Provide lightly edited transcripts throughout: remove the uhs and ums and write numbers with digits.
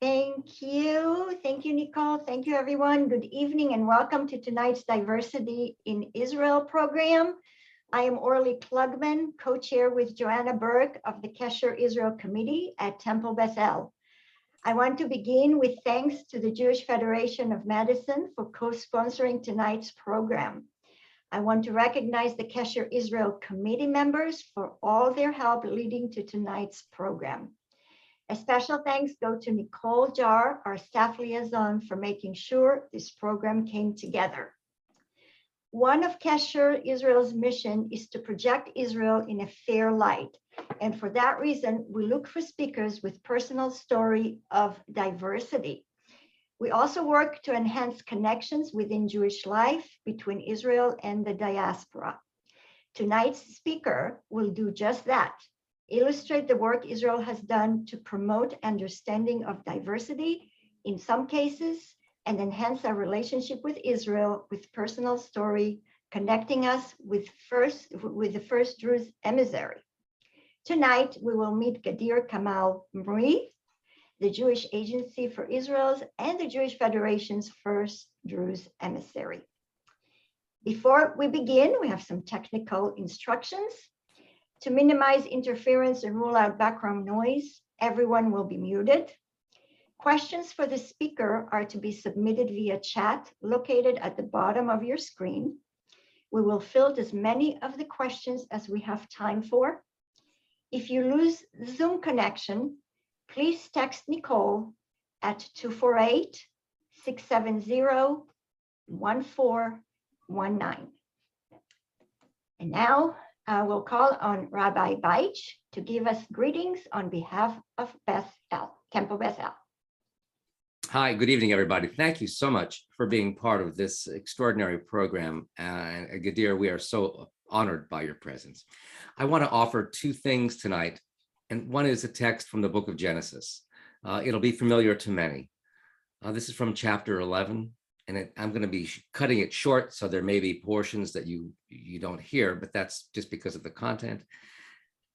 Thank you. Thank you, Nicole. Thank you, everyone. Good evening and welcome to tonight's Diversity in Israel program. I am Orly Klugman, co-chair with Joanna Berg of the Kesher Israel Committee at Temple Beth El. I want to begin with thanks to the Jewish Federation of Madison for co-sponsoring tonight's program. I want to recognize the Kesher Israel Committee members for all their help leading to tonight's program. A special thanks go to Nicole Jar, our staff liaison, for making sure this program came together. One of Kesher Israel's mission is to project Israel in a fair light. And for that reason, we look for speakers with personal story of diversity. We also work to enhance connections within Jewish life between Israel and the diaspora. Tonight's speaker will do just that. Illustrate the work Israel has done to promote understanding of diversity in some cases and enhance our relationship with Israel with personal story, connecting us with the first Druze emissary. Tonight, we will meet Gadeer Kamal-Mreeh, the Jewish Agency for Israel's and the Jewish Federation's first Druze emissary. Before we begin, we have some technical instructions. To minimize interference and rule out background noise, everyone will be muted. Questions for the speaker are to be submitted via chat located at the bottom of your screen. We will field as many of the questions as we have time for. If you lose the Zoom connection, please text Nicole at 248-670-1419. And now, we'll call on Rabbi Beitch to give us greetings on behalf of Beth El, Temple Beth El. Hi, good evening, everybody. Thank you so much for being part of this extraordinary program. Gadeer, we are so honored by your presence. I want to offer two things tonight, and one is a text from the book of Genesis. It'll be familiar to many. This is from chapter 11. And I'm going to be cutting it short, so there may be portions that you don't hear, but that's just because of the content.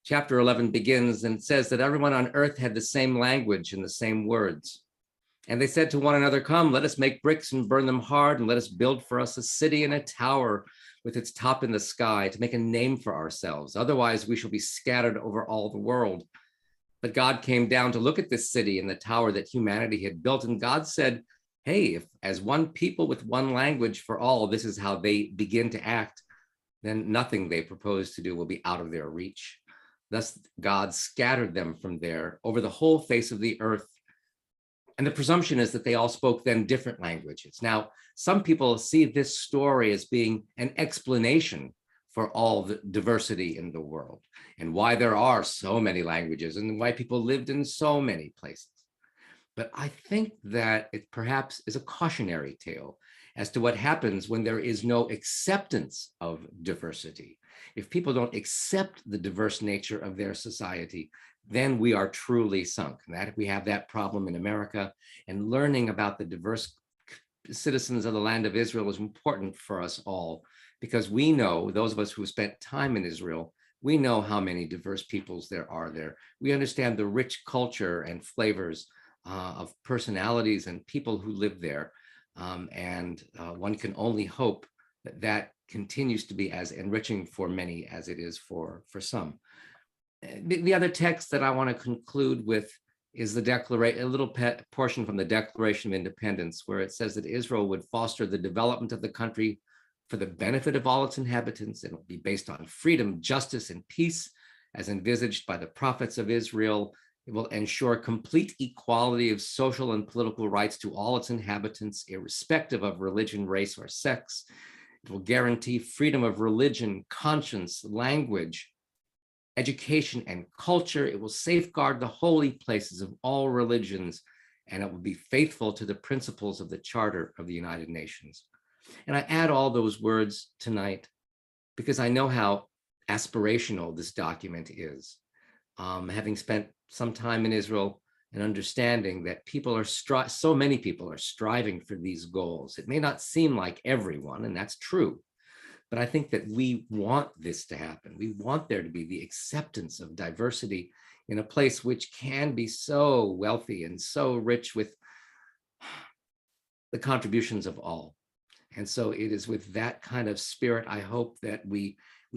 Chapter 11 begins and says that everyone on earth had the same language and the same words. And they said to one another, "Come, let us make bricks and burn them hard, and let us build for us a city and a tower with its top in the sky to make a name for ourselves. Otherwise, we shall be scattered over all the world." But God came down to look at this city and the tower that humanity had built, and God said, "Hey, if as one people with one language for all, this is how they begin to act, then nothing they propose to do will be out of their reach." Thus, God scattered them from there over the whole face of the earth. And the presumption is that they all spoke then different languages. Now, some people see this story as being an explanation for all the diversity in the world and why there are so many languages and why people lived in so many places. But I think that it perhaps is a cautionary tale as to what happens when there is no acceptance of diversity. If people don't accept the diverse nature of their society, then we are truly sunk. And that we have that problem in America, and learning about the diverse citizens of the land of Israel is important for us all, because we know, those of us who have spent time in Israel, we know how many diverse peoples there are there. We understand the rich culture and flavors of personalities and people who live there. One can only hope that that continues to be as enriching for many as it is for some. The other text that I want to conclude with is the declaration, a little portion from the Declaration of Independence, where it says that Israel would foster the development of the country for the benefit of all its inhabitants. It will be based on freedom, justice, and peace, as envisaged by the prophets of Israel. It will ensure complete equality of social and political rights to all its inhabitants, irrespective of religion, race, or sex. It will guarantee freedom of religion, conscience, language, education, and culture. It will safeguard the holy places of all religions, and it will be faithful to the principles of the Charter of the United Nations. And I add all those words tonight because I know how aspirational this document is. Having spent some time in Israel and understanding that people are so many people are striving for these goals. It may not seem like everyone, and that's true, But I think that we want this to happen. We want there to be the acceptance of diversity in a place which can be so wealthy and so rich with the contributions of all. And so it is with that kind of spirit, I hope that we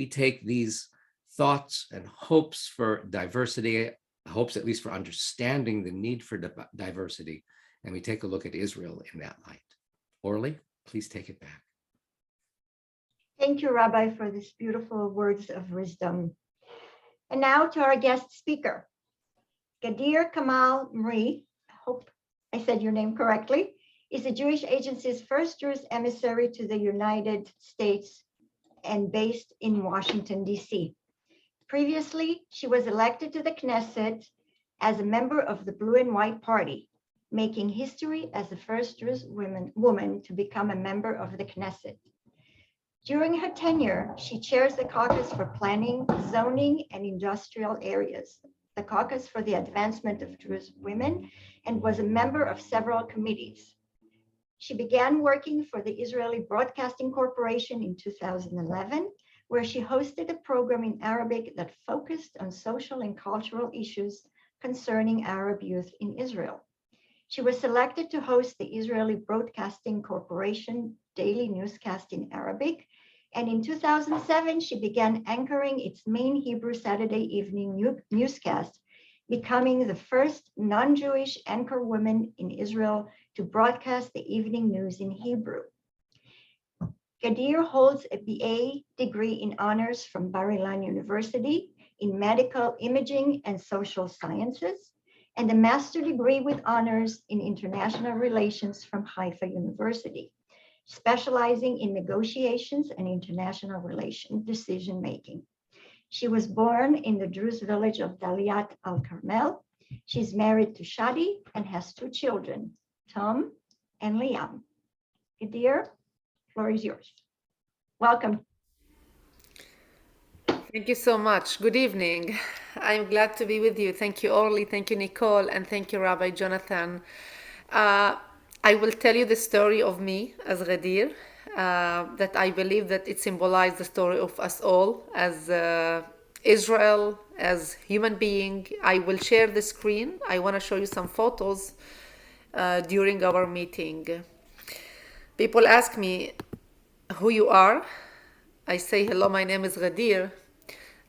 take these thoughts and hopes for diversity, hopes at least for understanding the need for diversity, and we take a look at Israel in that light. Orly, please take it back. Thank you, Rabbi, for these beautiful words of wisdom. And now to our guest speaker, Gadeer Kamal-Mreeh, I hope I said your name correctly, is the Jewish Agency's first Druze emissary to the United States and based in Washington, D.C. Previously, she was elected to the Knesset as a member of the Blue and White Party, making history as the first Druze woman to become a member of the Knesset. During her tenure, she chairs the caucus for planning, zoning, and industrial areas, the caucus for the advancement of Druze women, and was a member of several committees. She began working for the Israeli Broadcasting Corporation in 2011, where she hosted a program in Arabic that focused on social and cultural issues concerning Arab youth in Israel. She was selected to host the Israeli Broadcasting Corporation daily newscast in Arabic, and in 2007, she began anchoring its main Hebrew Saturday evening newscast, becoming the first non-Jewish anchor woman in Israel to broadcast the evening news in Hebrew. Gadeer holds a BA degree in honors from Bar-Ilan University in medical imaging and social sciences, and a master's degree with honors in international relations from Haifa University, specializing in negotiations and international relations decision-making. She was born in the Druze village of Daliat al-Carmel. She's married to Shadi and has 2 children, Tom and Liam. Gadeer, floor is yours. Welcome. Thank you so much. Good evening. I'm glad to be with you. Thank you, Orly. Thank you, Nicole. And thank you, Rabbi Jonathan. I will tell you the story of me as Gadeer, that I believe that it symbolizes the story of us all as Israel, as human being. I will share the screen. I want to show you some photos during our meeting. People ask me who you are. I say, hello, my name is Gadeer.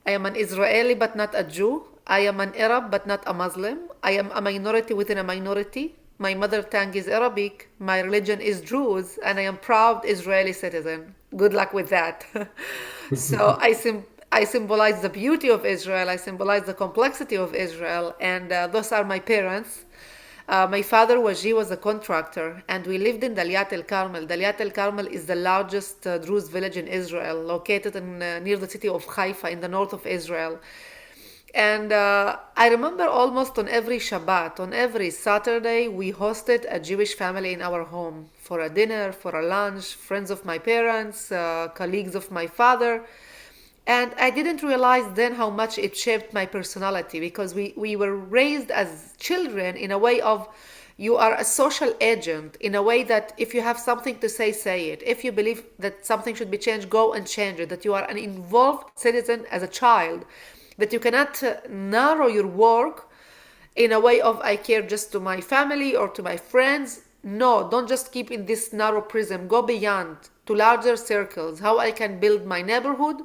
I am an Israeli, but not a Jew. I am an Arab, but not a Muslim. I am a minority within a minority. My mother tongue is Arabic. My religion is Druze, and I am proud Israeli citizen. Good luck with that. So I symbolize the beauty of Israel. I symbolize the complexity of Israel, and those are my parents. My father was a contractor, and we lived in Daliat el-Carmel. Daliat el-Carmel is the largest Druze village in Israel, located near the city of Haifa in the north of Israel. And I remember almost on every Shabbat, on every Saturday, we hosted a Jewish family in our home for a dinner, for a lunch, friends of my parents, colleagues of my father. And I didn't realize then how much it shaped my personality, because we were raised as children in a way of, you are a social agent, in a way that if you have something to say, say it. If you believe that something should be changed, go and change it. That you are an involved citizen as a child. That you cannot narrow your work in a way of, I care just to my family or to my friends. No, don't just keep in this narrow prism. Go beyond to larger circles. How I can build my neighborhood,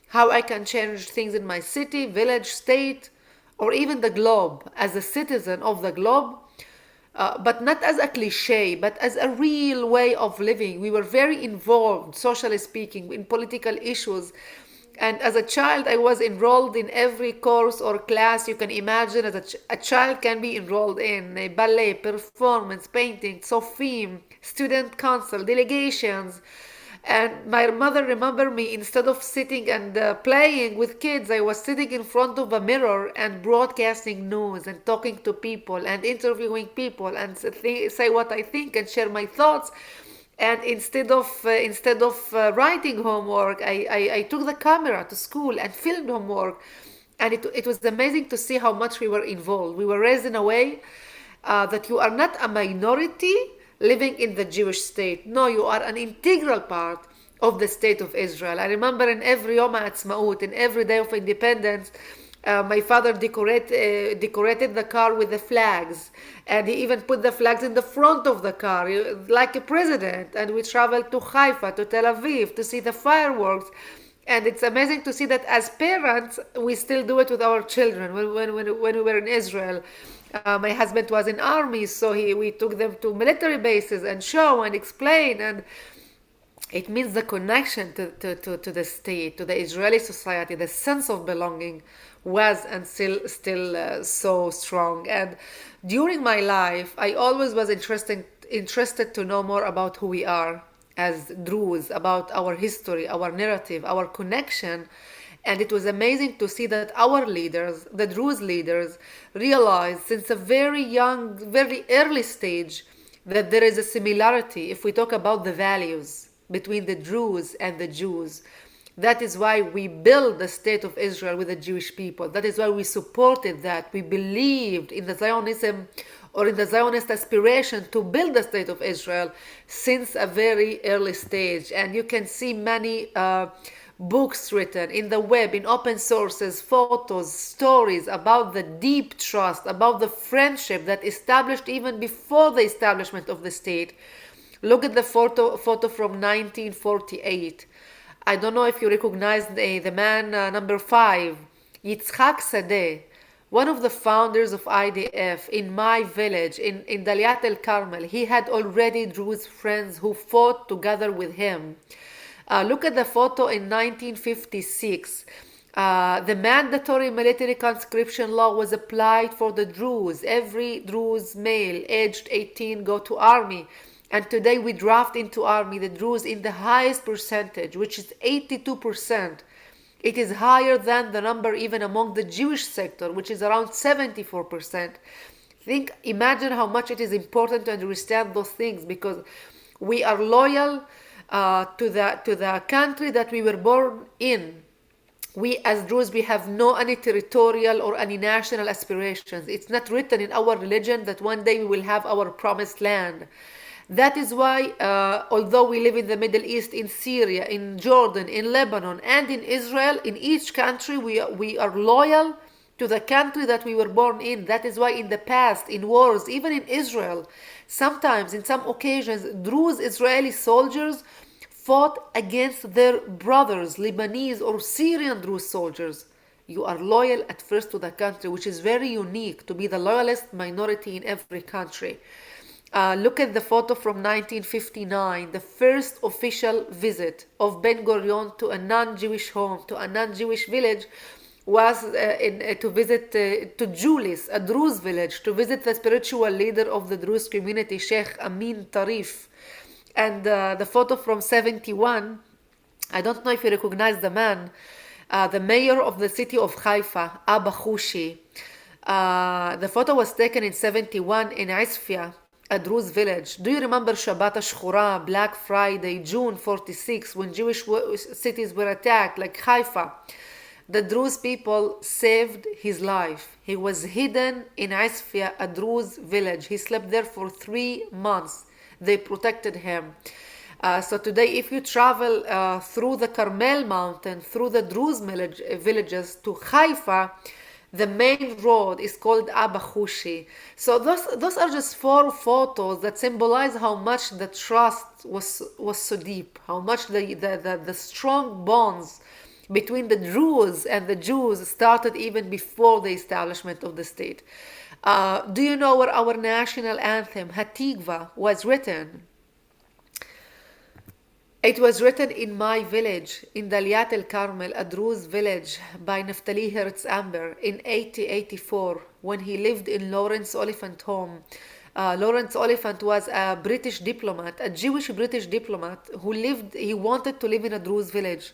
how I can change things in my city, village, state, or even the globe, as a citizen of the globe, but not as a cliche, but as a real way of living. We were very involved, socially speaking, in political issues. And as a child, I was enrolled in every course or class you can imagine as a child can be enrolled in. Ballet, performance, painting, Sofim, student council, delegations. And my mother remembered me, instead of sitting and playing with kids, I was sitting in front of a mirror and broadcasting news and talking to people and interviewing people and say what I think and share my thoughts. And instead of writing homework, I took the camera to school and filmed homework. And it was amazing to see how much we were involved. We were raised in a way that you are not a minority living in the Jewish state. No, you are an integral part of the state of Israel. I remember in every Yom HaAtzmaut, in every day of independence, my father decorated the car with the flags, and he even put the flags in the front of the car, like a president. And we traveled to Haifa, to Tel Aviv, to see the fireworks. And it's amazing to see that as parents, we still do it with our children. When we were in Israel, my husband was in army, so we took them to military bases and show and explain. And it means the connection to the state, to the Israeli society, the sense of belonging was and still so strong. And during my life, I always was interested to know more about who we are as Druze, about our history, our narrative, our connection. And it was amazing to see that our leaders, the Druze leaders, realized since a very young, very early stage that there is a similarity if we talk about the values between the Druze and the Jews. That is why we built the state of Israel with the Jewish people. That is why we supported that. We believed in the Zionism or in the Zionist aspiration to build the state of Israel since a very early stage. And you can see many books written in the web, in open sources, photos, stories about the deep trust, about the friendship that established even before the establishment of the state. Look at the photo from 1948. I don't know if you recognize the man number 5, Yitzhak Sadeh, one of the founders of IDF in my village in Daliat El Carmel. He had already Druze friends who fought together with him. Look at the photo in 1956. The mandatory military conscription law was applied for the Druze. Every Druze male aged 18 go to army. And today we draft into army the Druze in the highest percentage, which is 82%. It is higher than the number even among the Jewish sector, which is around 74%. Imagine how much it is important to understand those things, because we are loyal to the country that we were born in. We as Druze, we have no any territorial or any national aspirations. It's not written in our religion that one day we will have our promised land. That is why, although we live in the Middle East, in Syria, in Jordan, in Lebanon, and in Israel, in each country we are loyal to the country that we were born in. That is why in the past, in wars, even in Israel, sometimes, in some occasions, Druze Israeli soldiers fought against their brothers, Lebanese or Syrian Druze soldiers. You are loyal at first to the country, which is very unique, to be the loyalist minority in every country. Look at the photo from 1959, the first official visit of Ben Gurion to a non-Jewish home, to a non-Jewish village, was to visit to Julis, a Druze village, to visit the spiritual leader of the Druze community, Sheikh Amin Tarif. And the photo from 71, I don't know if you recognize the man, the mayor of the city of Haifa, Abba Khushi. The photo was taken in 71 in Isfia, a Druze village. Do you remember Shabbat HaShchura, Black Friday, June 46, when Jewish cities were attacked, like Haifa? The Druze people saved his life. He was hidden in Isfia, a Druze village. He slept there for 3 months. They protected him. So today, if you travel through the Carmel mountain, through the Druze villages to Haifa, the main road is called Abba Khushi. So those are just 4 photos that symbolize how much the trust was so deep, how much the strong bonds between the Druze and the Jews started even before the establishment of the state. Do you know where our national anthem, Hatikva, was written? It was written in my village, in Daliat El Carmel, a Druze village, by Naftali Hertz Amber in 1884, when he lived in Lawrence Oliphant home. Lawrence Oliphant was a British diplomat, a Jewish British diplomat he wanted to live in a Druze village.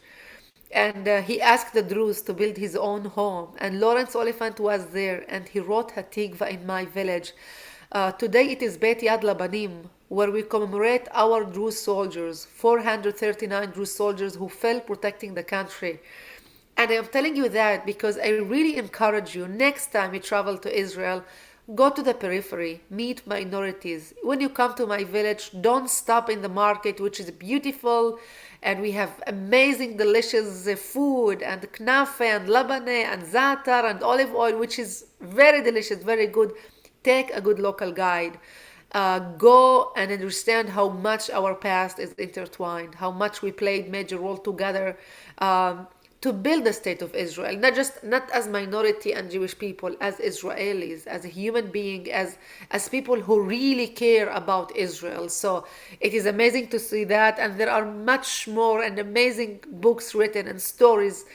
And he asked the Druze to build his own home. And Lawrence Oliphant was there, and he wrote Hatikva in my village. Today it is Beit Yad Labanim, where we commemorate our Druze soldiers, 439 Druze soldiers who fell protecting the country. And I am telling you that because I really encourage you, next time you travel to Israel, Go to the periphery, meet minorities. When you come to my village, don't stop in the market, which is beautiful, and we have amazing, delicious food, and knafe, and labane, and za'atar, and olive oil, which is very delicious, very good. Take a good local guide. Go and understand how much our past is intertwined, how much we played major role together to build the state of Israel, not as minority and Jewish people, as Israelis, as a human being, as people who really care about Israel. So it is amazing to see that, and there are much more and amazing books written and stories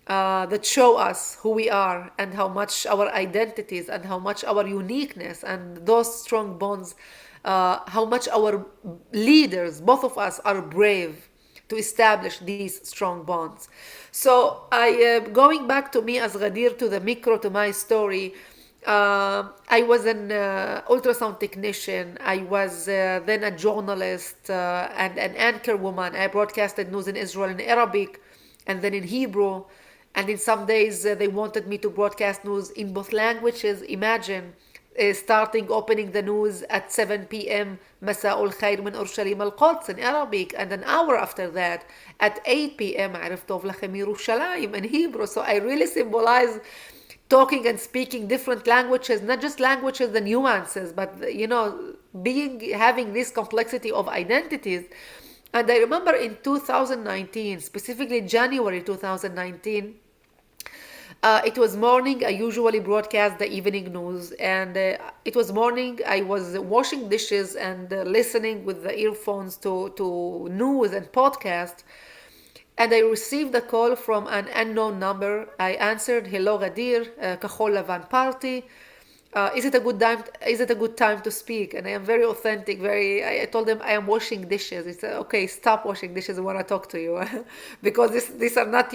that show us who we are and how much our identities and how much our uniqueness and those strong bonds, how much our leaders, both of us, are brave to establish these strong bonds. So going back to me as Gadeer, to the micro, to my story, I was an ultrasound technician. I was then a journalist and an anchor woman. I broadcasted news in Israel in Arabic and then in Hebrew. And in some days, they wanted me to broadcast news in both languages. Imagine starting opening the news at 7 p.m. Masa'ul Khair min Urshalim al-Quds in Arabic, and an hour after that at 8 p.m. Arif Tov Lachem Yerushalayim in Hebrew. So I really symbolize talking and speaking different languages, not just languages, the nuances, but having this complexity of identities. And I remember in 2019, specifically January 2019, it was morning. I usually broadcast the evening news, and it was morning. I was washing dishes and listening with the earphones to news and podcast, and I received a call from an unknown number. I answered, "Hello, Gadeer, Kahol Lavan Party. Is it a good time? Is it a good time to speak?" And I am very authentic. I told them I am washing dishes. He said, "Okay, stop washing dishes. I want to talk to you," because these are not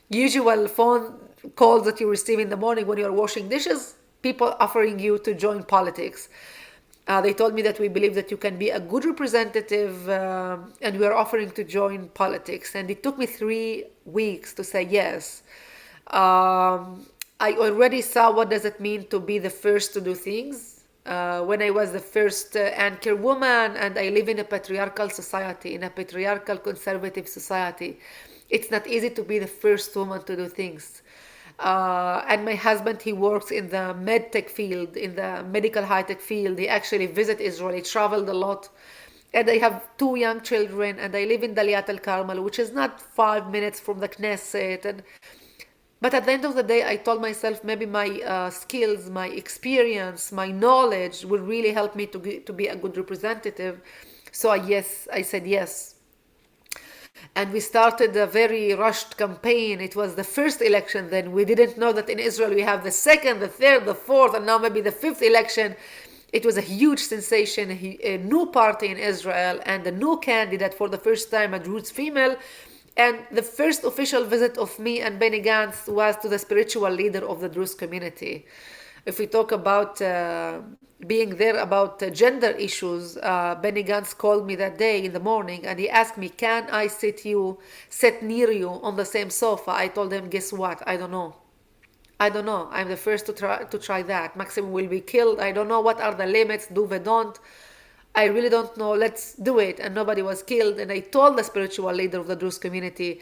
usual phone calls that you receive in the morning when you are washing dishes. People offering you to join politics. They told me that we believe that you can be a good representative, and we are offering to join politics. And it took me 3 weeks to say yes. I already saw what does it mean to be the first to do things. When I was the first anchor woman, and I live in a patriarchal society, in a patriarchal conservative society, it's not easy to be the first woman to do things. And my husband, he works in the med tech field, in the medical high-tech field. He actually visits Israel. He traveled a lot. And I have 2 young children, and I live in Daliat al-Carmel, which is not 5 minutes from the Knesset. But at the end of the day, I told myself maybe my skills, my experience, my knowledge will really help me to be a good representative. So I said yes. And we started a very rushed campaign. It was the first election then. We didn't know that in Israel we have the second, the third, the fourth, and now maybe the fifth election. It was a huge sensation, a new party in Israel, and a new candidate for the first time, a Druze female. And the first official visit of me and Benny Gantz was to the spiritual leader of the Druze community. If we talk about being there about gender issues, Benny Gantz called me that day in the morning, and he asked me, "Can I sit near you on the same sofa?" I told him, "Guess what? I don't know. I'm the first to try that. Maximum will be killed. I don't know what are the limits. Do we don't. I really don't know. Let's do it." And nobody was killed. And I told the spiritual leader of the Druze community,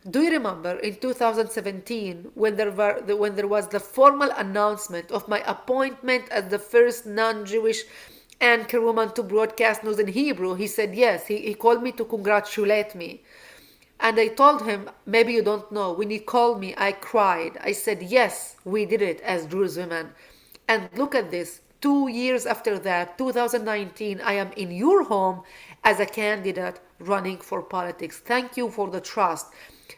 "Do you remember in 2017 when there was the formal announcement of my appointment as the first non-Jewish anchor woman to broadcast news in Hebrew?" He said yes. He called me to congratulate me. And I told him, "Maybe you don't know. When he called me, I cried. I said, yes, we did it as Druze women." And look at this. 2 years after that, 2019, I am in your home as a candidate running for politics. Thank you for the trust.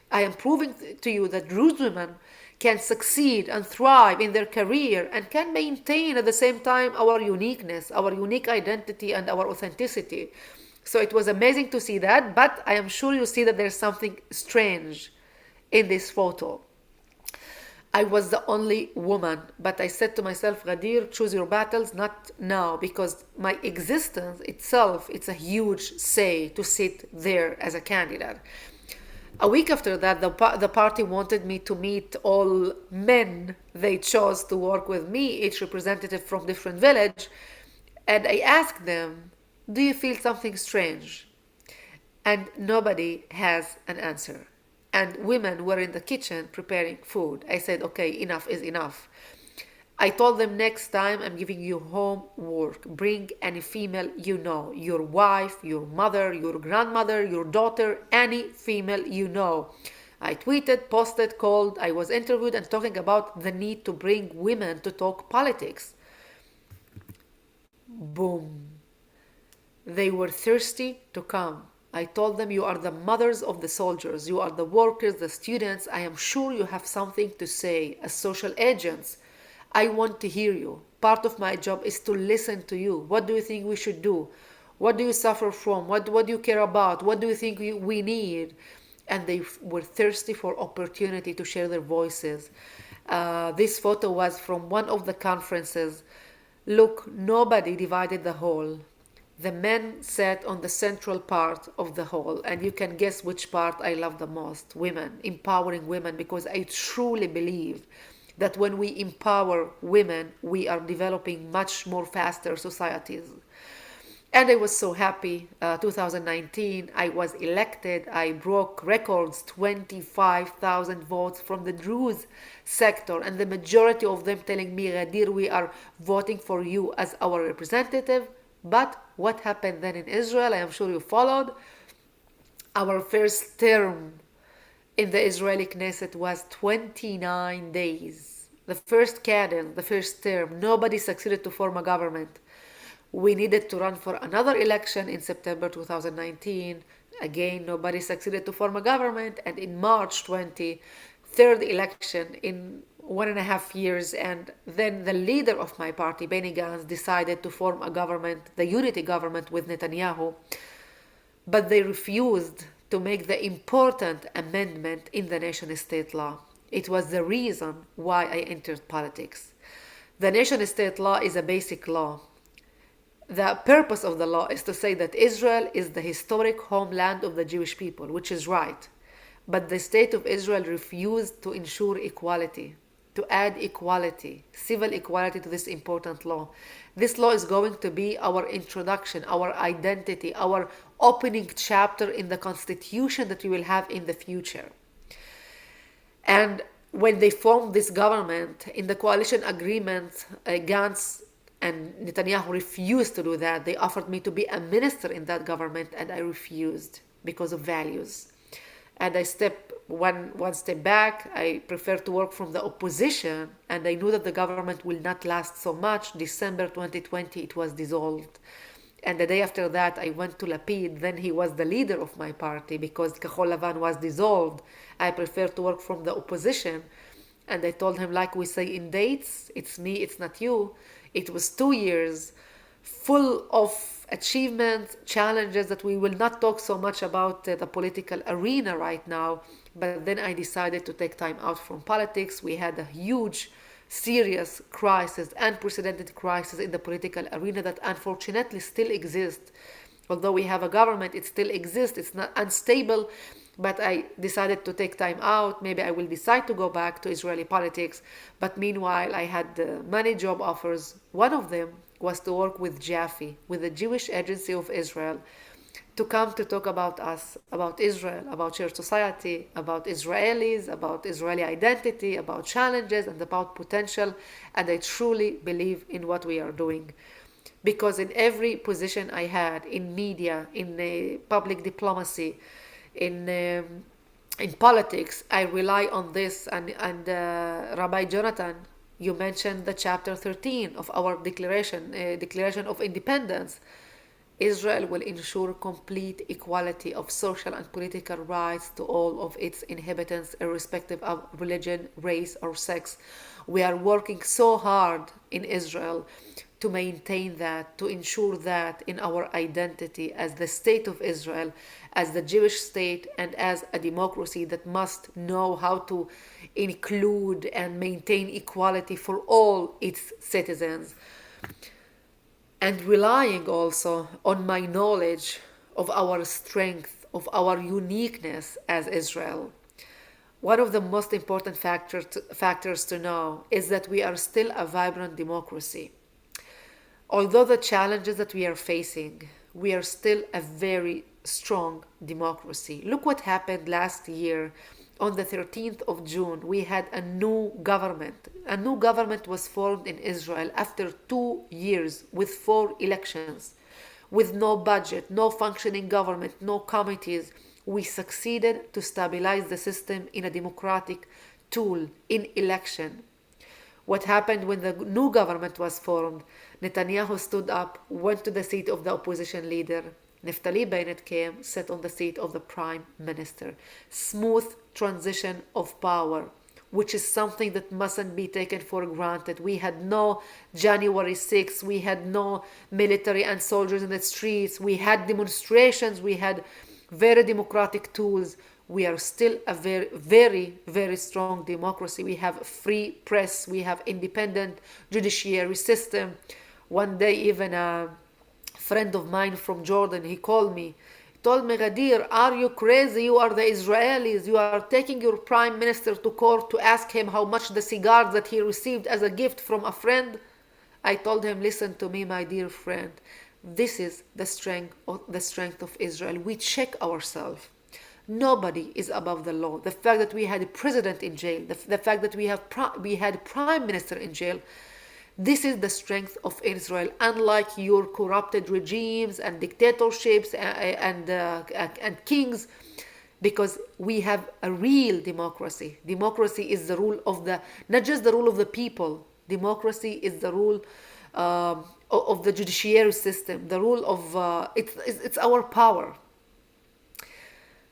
I am proving to you that Druze women can succeed and thrive in their career and can maintain at the same time our uniqueness, our unique identity, and our authenticity. So it was amazing to see that, but I am sure you see that there's something strange in this photo. I was the only woman, but I said to myself, "Gadeer, choose your battles, not now," because my existence itself, it's a huge say to sit there as a candidate. A week after that, the party wanted me to meet all men they chose to work with me, each representative from different village, and I asked them, do you feel something strange? And nobody has an answer. And women were in the kitchen preparing food. I said, okay, enough is enough. I told them, next time I'm giving you homework. Bring any female you know, your wife, your mother, your grandmother, your daughter, any female you know. I tweeted, posted, called, I was interviewed and talking about the need to bring women to talk politics. Boom. They were thirsty to come. I told them, you are the mothers of the soldiers, you are the workers, the students. I am sure you have something to say as social agents. I want to hear you. Part of my job is to listen to you. What do you think we should do? What do you suffer from? What do you care about? What do you think we need? And they were thirsty for opportunity to share their voices. This photo was from one of the conferences. Look, nobody divided the hall. The men sat on the central part of the hall, and you can guess which part I love the most. Women, empowering women, because I truly believe that when we empower women, we are developing much more faster societies. And I was so happy. 2019, I was elected. I broke records, 25,000 votes from the Druze sector, and the majority of them telling me, Gadeer, we are voting for you as our representative. But what happened then in Israel, I am sure you followed. Our first term in the Israeli Knesset was 29 days. The first cadence, the first term, nobody succeeded to form a government. We needed to run for another election in September 2019. Again, nobody succeeded to form a government. And in March 20, third election in 1.5 years. And then the leader of my party, Benny Gantz, decided to form a government, the unity government with Netanyahu. But they refused to make the important amendment in the nation-state law. It was the reason why I entered politics. The nation-state law is a basic law. The purpose of the law is to say that Israel is the historic homeland of the Jewish people, which is right. But the state of Israel refused to ensure equality, to add equality, civil equality to this important law. This law is going to be our introduction, our identity, our opening chapter in the constitution that we will have in the future. And when they formed this government, in the coalition agreement, Gantz and Netanyahu refused to do that. They offered me to be a minister in that government, and I refused because of values. And I stepped one step back. I prefer to work from the opposition, and I knew that the government will not last so much. December 2020, it was dissolved. And the day after that, I went to Lapid. Then he was the leader of my party because Kahol Lavan was dissolved. I prefer to work from the opposition. And I told him, like we say in dates, it's me, it's not you. It was 2 years full of achievements, challenges that we will not talk so much about the political arena right now. But then I decided to take time out from politics. We had a huge, serious crisis, unprecedented crisis in the political arena that unfortunately still exists. Although we have a government, it still exists. It's not unstable. But I decided to take time out. Maybe I will decide to go back to Israeli politics. But meanwhile, I had many job offers. One of them was to work with Jaffe, with the Jewish Agency of Israel, to come to talk about us, about Israel, about shared society, about Israelis, about Israeli identity, about challenges and about potential. And I truly believe in what we are doing. Because in every position I had, in media, in public diplomacy, in politics, I rely on this. And Rabbi Jonathan, you mentioned the chapter 13 of our Declaration of Independence. Israel will ensure complete equality of social and political rights to all of its inhabitants, irrespective of religion, race, or sex. We are working so hard in Israel to maintain that, to ensure that in our identity as the state of Israel, as the Jewish state, and as a democracy that must know how to include and maintain equality for all its citizens. And relying also on my knowledge of our strength, of our uniqueness as Israel. One of the most important factors to know is that we are still a vibrant democracy. Although the challenges that we are facing, we are still a very strong democracy. Look what happened last year. On the 13th of June, we had a new government. A new government was formed in Israel after 2 years with 4 elections, with no budget, no functioning government, no committees. We succeeded to stabilize the system in a democratic tool in election. What happened when the new government was formed? Netanyahu stood up, went to the seat of the opposition leader. Naftali Bennett came, sat on the seat of the prime minister. Smooth transition of power, which is something that mustn't be taken for granted. We had no January 6th, we had no military and soldiers in the streets, we had demonstrations, we had very democratic tools. We are still a very, very, very strong democracy. We have free press, we have independent judiciary system. One day, even a friend of mine from Jordan, he called me, told me, Gadeer, are you crazy? You are the Israelis. You are taking your prime minister to court to ask him how much the cigars that he received as a gift from a friend. I told him, listen to me, my dear friend. This is the strength of Israel. We check ourselves. Nobody is above the law. The fact that we had a president in jail, the fact that we had prime minister in jail, this is the strength of Israel. Unlike your corrupted regimes and dictatorships and kings, because we have a real democracy. Democracy is the rule of not just the rule of the people. Democracy is the rule of the judiciary system. The rule of it's our power.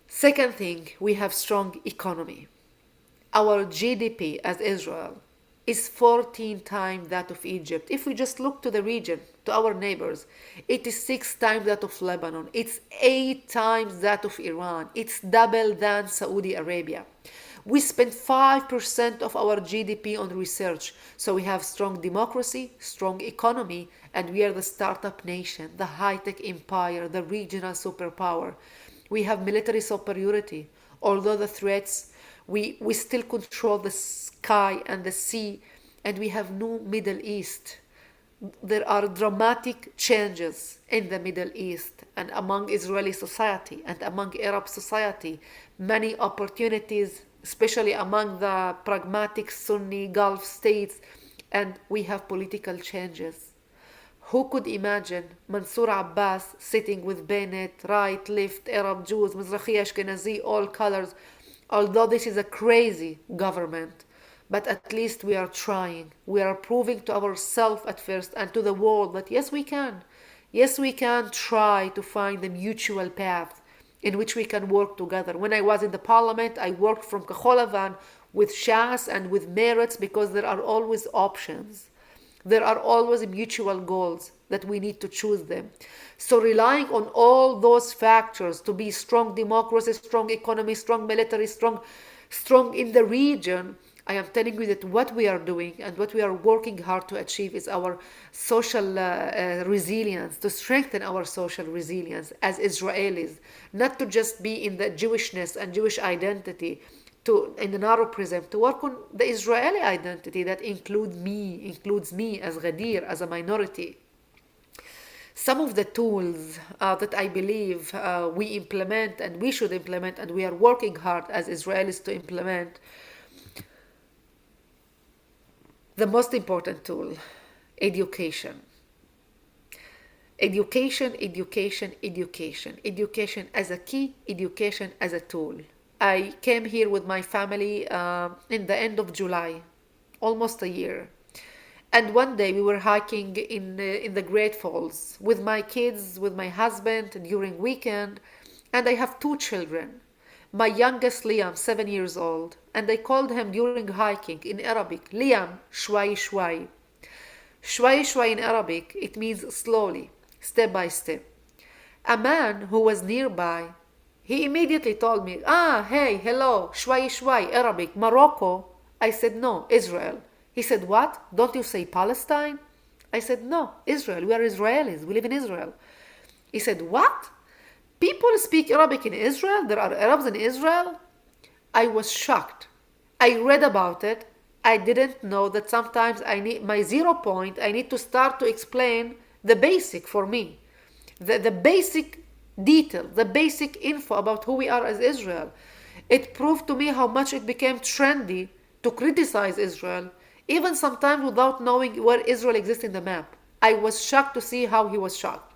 Second thing, we have strong economy. Our GDP as Israel is 14 times that of Egypt. If we just look to the region, to our neighbors, it is 6 times that of Lebanon. It's 8 times that of Iran. It's double than Saudi Arabia. We spend 5% of our GDP on research. So we have strong democracy, strong economy, and we are the startup nation, the high-tech empire, the regional superpower. We have military superiority. Although the threats, we still control the sky and the sea, and we have no Middle East. There are dramatic changes in the Middle East and among Israeli society and among Arab society. Many opportunities, especially among the pragmatic Sunni Gulf states, and we have political changes. Who could imagine Mansour Abbas sitting with Bennett, right, left, Arab, Jews, Mizrahi, Ashkenazi, all colors? Although this is a crazy government, but at least we are trying. We are proving to ourselves at first and to the world that yes, we can. Yes, we can try to find a mutual path in which we can work together. When I was in the parliament, I worked from Kahol Lavan with Shas and with Meretz because there are always options. There are always mutual goals that we need to choose them. So relying on all those factors to be strong democracy, strong economy, strong military, strong in the region, I am telling you that what we are doing and what we are working hard to achieve is our social resilience, to strengthen our social resilience as Israelis, not to just be in the Jewishness and Jewish identity, in the narrow prism, to work on the Israeli identity that includes me as Gadeer, as a minority. Some of the tools that I believe we implement and we should implement and we are working hard as Israelis to implement. The most important tool, education. Education as a key, education as a tool. I came here with my family in the end of July, almost a year. And one day we were hiking in the Great Falls with my kids, with my husband during weekend. And I have 2 children. My youngest Liam, 7 years old. And I called him during hiking in Arabic, Liam, shwai shwai. Shwai shwai in Arabic, it means slowly, step by step. A man who was nearby, he immediately told me, hey, hello, shwai shwai, Arabic, Morocco. I said, no, Israel. He said, what? Don't you say Palestine? I said, no, Israel. We are Israelis. We live in Israel. He said, what? People speak Arabic in Israel? There are Arabs in Israel? I was shocked. I read about it. I didn't know that sometimes I need my 0 point, I need to start to explain the basic for me. The basic detail, the basic info about who we are as Israel. It proved to me how much it became trendy to criticize Israel, even sometimes without knowing where Israel exists in the map. I was shocked to see how he was shocked.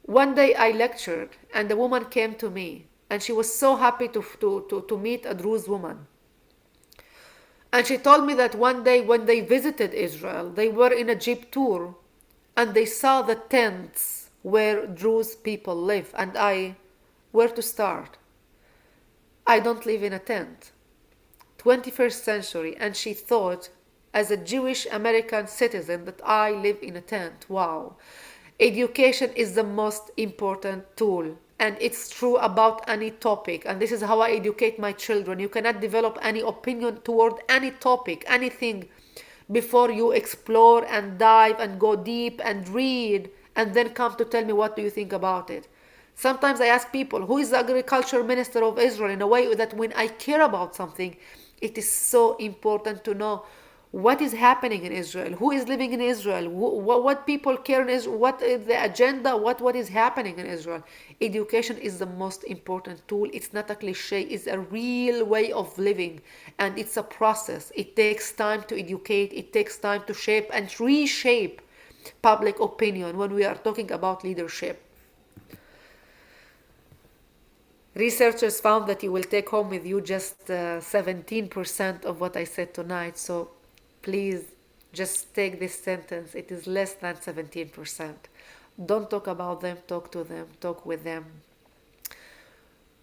One day I lectured and a woman came to me and she was so happy to meet a Druze woman. And she told me that one day when they visited Israel, they were in a jeep tour and they saw the tents where Druze people live. And where to start? I don't live in a tent. 21st century, and she thought, as a Jewish American citizen, that I live in a tent. Wow. Education is the most important tool, and it's true about any topic. And this is how I educate my children. You cannot develop any opinion toward any topic, anything, before you explore and dive and go deep and read and then come to tell me what do you think about it. Sometimes I ask people, who is the agriculture minister of Israel, in a way that when I care about something, it is so important to know what is happening in Israel, who is living in Israel, what people care in Israel, what is the agenda, what is happening in Israel. Education is the most important tool. It's not a cliche, it's a real way of living, and it's a process. It takes time to educate, it takes time to shape and reshape public opinion when we are talking about leadership. Researchers found that you will take home with you just 17% of what I said tonight. So please just take this sentence. It is less than 17%. Don't talk about them, talk to them, talk with them.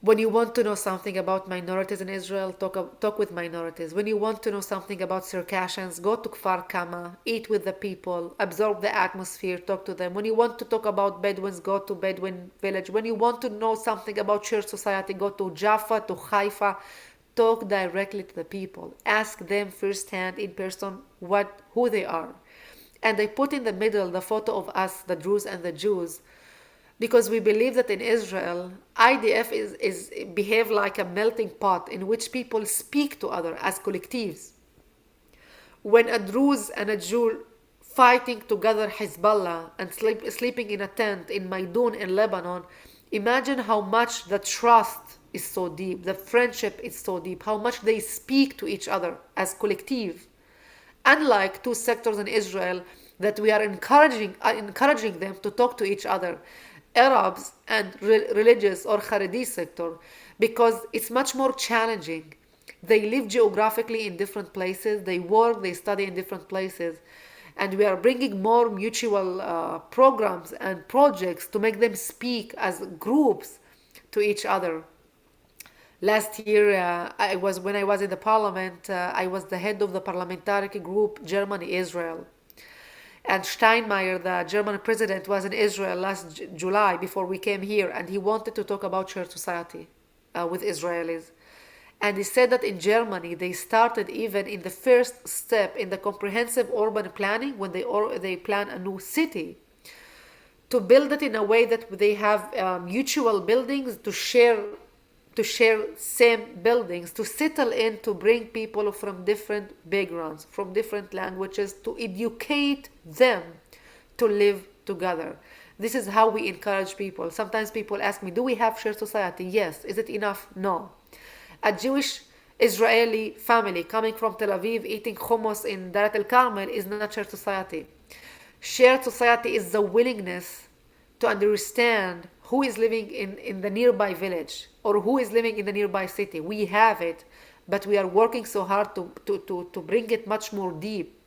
When you want to know something about minorities in Israel, talk with minorities. When you want to know something about Circassians, go to Kfar Kama, eat with the people, absorb the atmosphere, talk to them. When you want to talk about Bedouins, go to Bedouin village. When you want to know something about church society, go to Jaffa, to Haifa. Talk directly to the people. Ask them firsthand, in person, who they are. And I put in the middle the photo of us, the Druze and the Jews, because we believe that in Israel, IDF is behave like a melting pot in which people speak to others as collectives. When a Druze and a Jew fighting together Hezbollah and sleeping in a tent in Maidun in Lebanon, imagine how much the trust is so deep, the friendship is so deep, how much they speak to each other as collective. Unlike two sectors in Israel that we are encouraging them to talk to each other, Arabs and religious or Haredi sector, because it's much more challenging. They live geographically in different places, they work, they study in different places, and we are bringing more mutual programs and projects to make them speak as groups to each other. Last year, when I was in the parliament, I was the head of the parliamentary group Germany-Israel. And Steinmeier, the German president, was in Israel last July before we came here, and he wanted to talk about church society with Israelis. And he said that in Germany, they started even in the first step in the comprehensive urban planning, when they plan a new city, to build it in a way that they have mutual buildings to share same buildings, to settle in, to bring people from different backgrounds, from different languages, to educate them to live together. This is how we encourage people. Sometimes people ask me, do we have shared society? Yes. Is it enough? No. A Jewish Israeli family coming from Tel Aviv eating hummus in Darat el-Carmel is not shared society. Shared society is the willingness to understand who is living in the nearby village or who is living in the nearby city. We have it, but we are working so hard to bring it much more deep.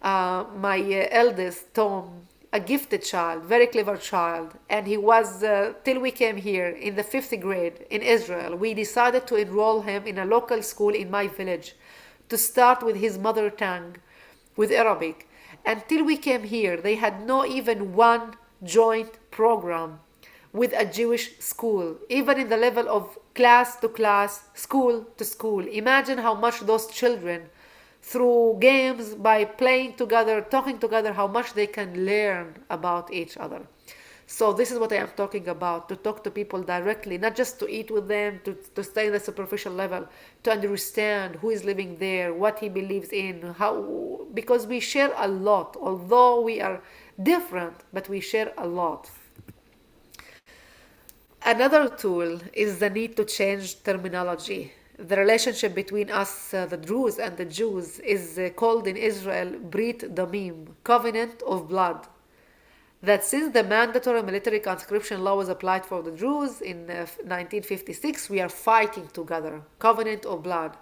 My eldest, Tom, a gifted child, very clever child, and he was, till we came here in the 5th grade in Israel, we decided to enroll him in a local school in my village to start with his mother tongue, with Arabic. Until we came here, they had no even one joint program with a Jewish school, even in the level of class to class, school to school. Imagine how much those children, through games, by playing together, talking together, how much they can learn about each other. So this is what I am talking about, to talk to people directly, not just to eat with them, to stay in the superficial level, to understand who is living there, what he believes in, how, because we share a lot, although we are different, but we share a lot. Another tool is the need to change terminology. The relationship between us, the Druze and the Jews, is called in Israel Brit Damim, covenant of blood. That since the mandatory military conscription law was applied for the Druze in 1956, we are fighting together, covenant of blood.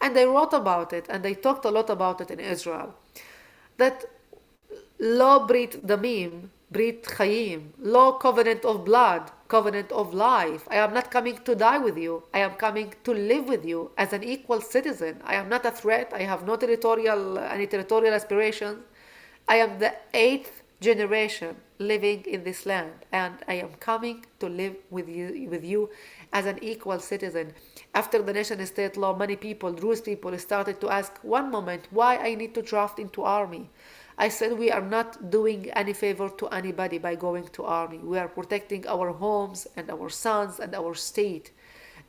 And they wrote about it, and they talked a lot about it in Israel. That law Brit Damim, Brit Chayim, law covenant of blood, covenant of life. I am not coming to die with you. I am coming to live with you as an equal citizen. I am not a threat. I have no any territorial aspirations. I am the 8th generation living in this land, and I am coming to live with you as an equal citizen. After the nation state law, many people, Druze people, started to ask, one moment, why I need to draft into army? I said, we are not doing any favor to anybody by going to army. We are protecting our homes and our sons and our state.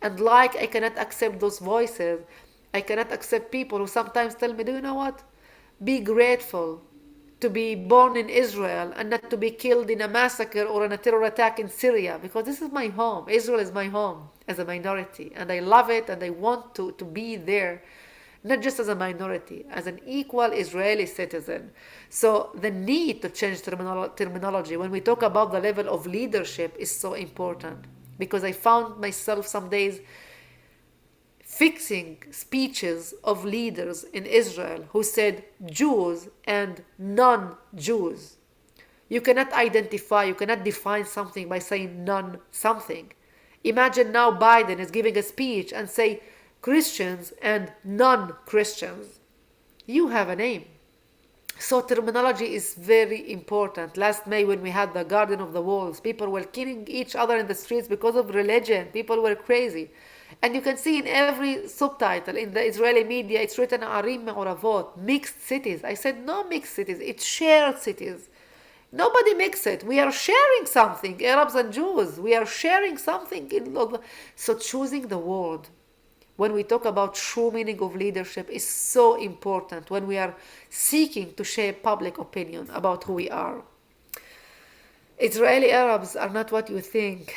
And like I cannot accept those voices, I cannot accept people who sometimes tell me, do you know what? Be grateful to be born in Israel and not to be killed in a massacre or in a terror attack in Syria, because this is my home. Israel is my home as a minority, and I love it, and I want to be there, not just as a minority, as an equal Israeli citizen. So the need to change terminology when we talk about the level of leadership is so important, because I found myself some days fixing speeches of leaders in Israel who said Jews and non-Jews. You cannot identify, you cannot define something by saying non-something. Imagine now Biden is giving a speech and say Christians and non-Christians. You have a name. So terminology is very important. Last May, when we had the Garden of the Walls, people were killing each other in the streets because of religion. People were crazy. And you can see in every subtitle in the Israeli media, it's written Arim Me'oravot, mixed cities. I said, no mixed cities, it's shared cities. Nobody mix it. We are sharing something, Arabs and Jews. We are sharing something. So choosing the word, when we talk about true meaning of leadership, is so important when we are seeking to shape public opinion about who we are. Israeli Arabs are not what you think.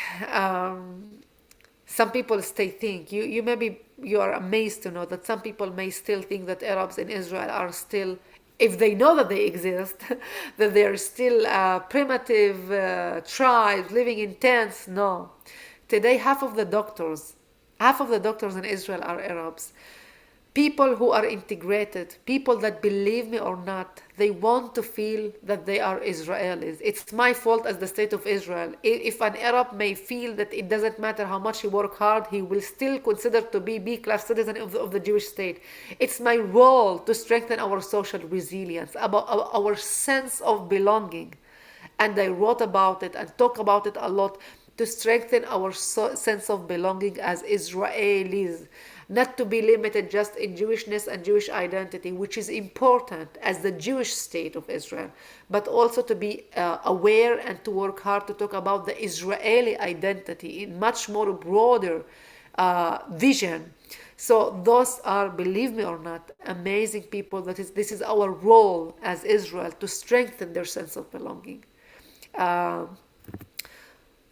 Some people still think, you are amazed to know that some people may still think that Arabs in Israel are still, if they know that they exist, that they are still primitive tribes living in tents. No. Today, half of the doctors in Israel are Arabs. People who are integrated, people that, believe me or not, they want to feel that they are Israelis. It's my fault as the state of Israel. If an Arab may feel that it doesn't matter how much he work hard, he will still consider to be B-class citizen of the Jewish state. It's my role to strengthen our social resilience, about our sense of belonging. And I wrote about it and talk about it a lot, to strengthen our sense of belonging as Israelis. Not to be limited just in Jewishness and Jewish identity, which is important as the Jewish state of Israel, but also to be aware and to work hard to talk about the Israeli identity in much more broader vision. So those are, believe me or not, amazing people. This is our role as Israel, to strengthen their sense of belonging.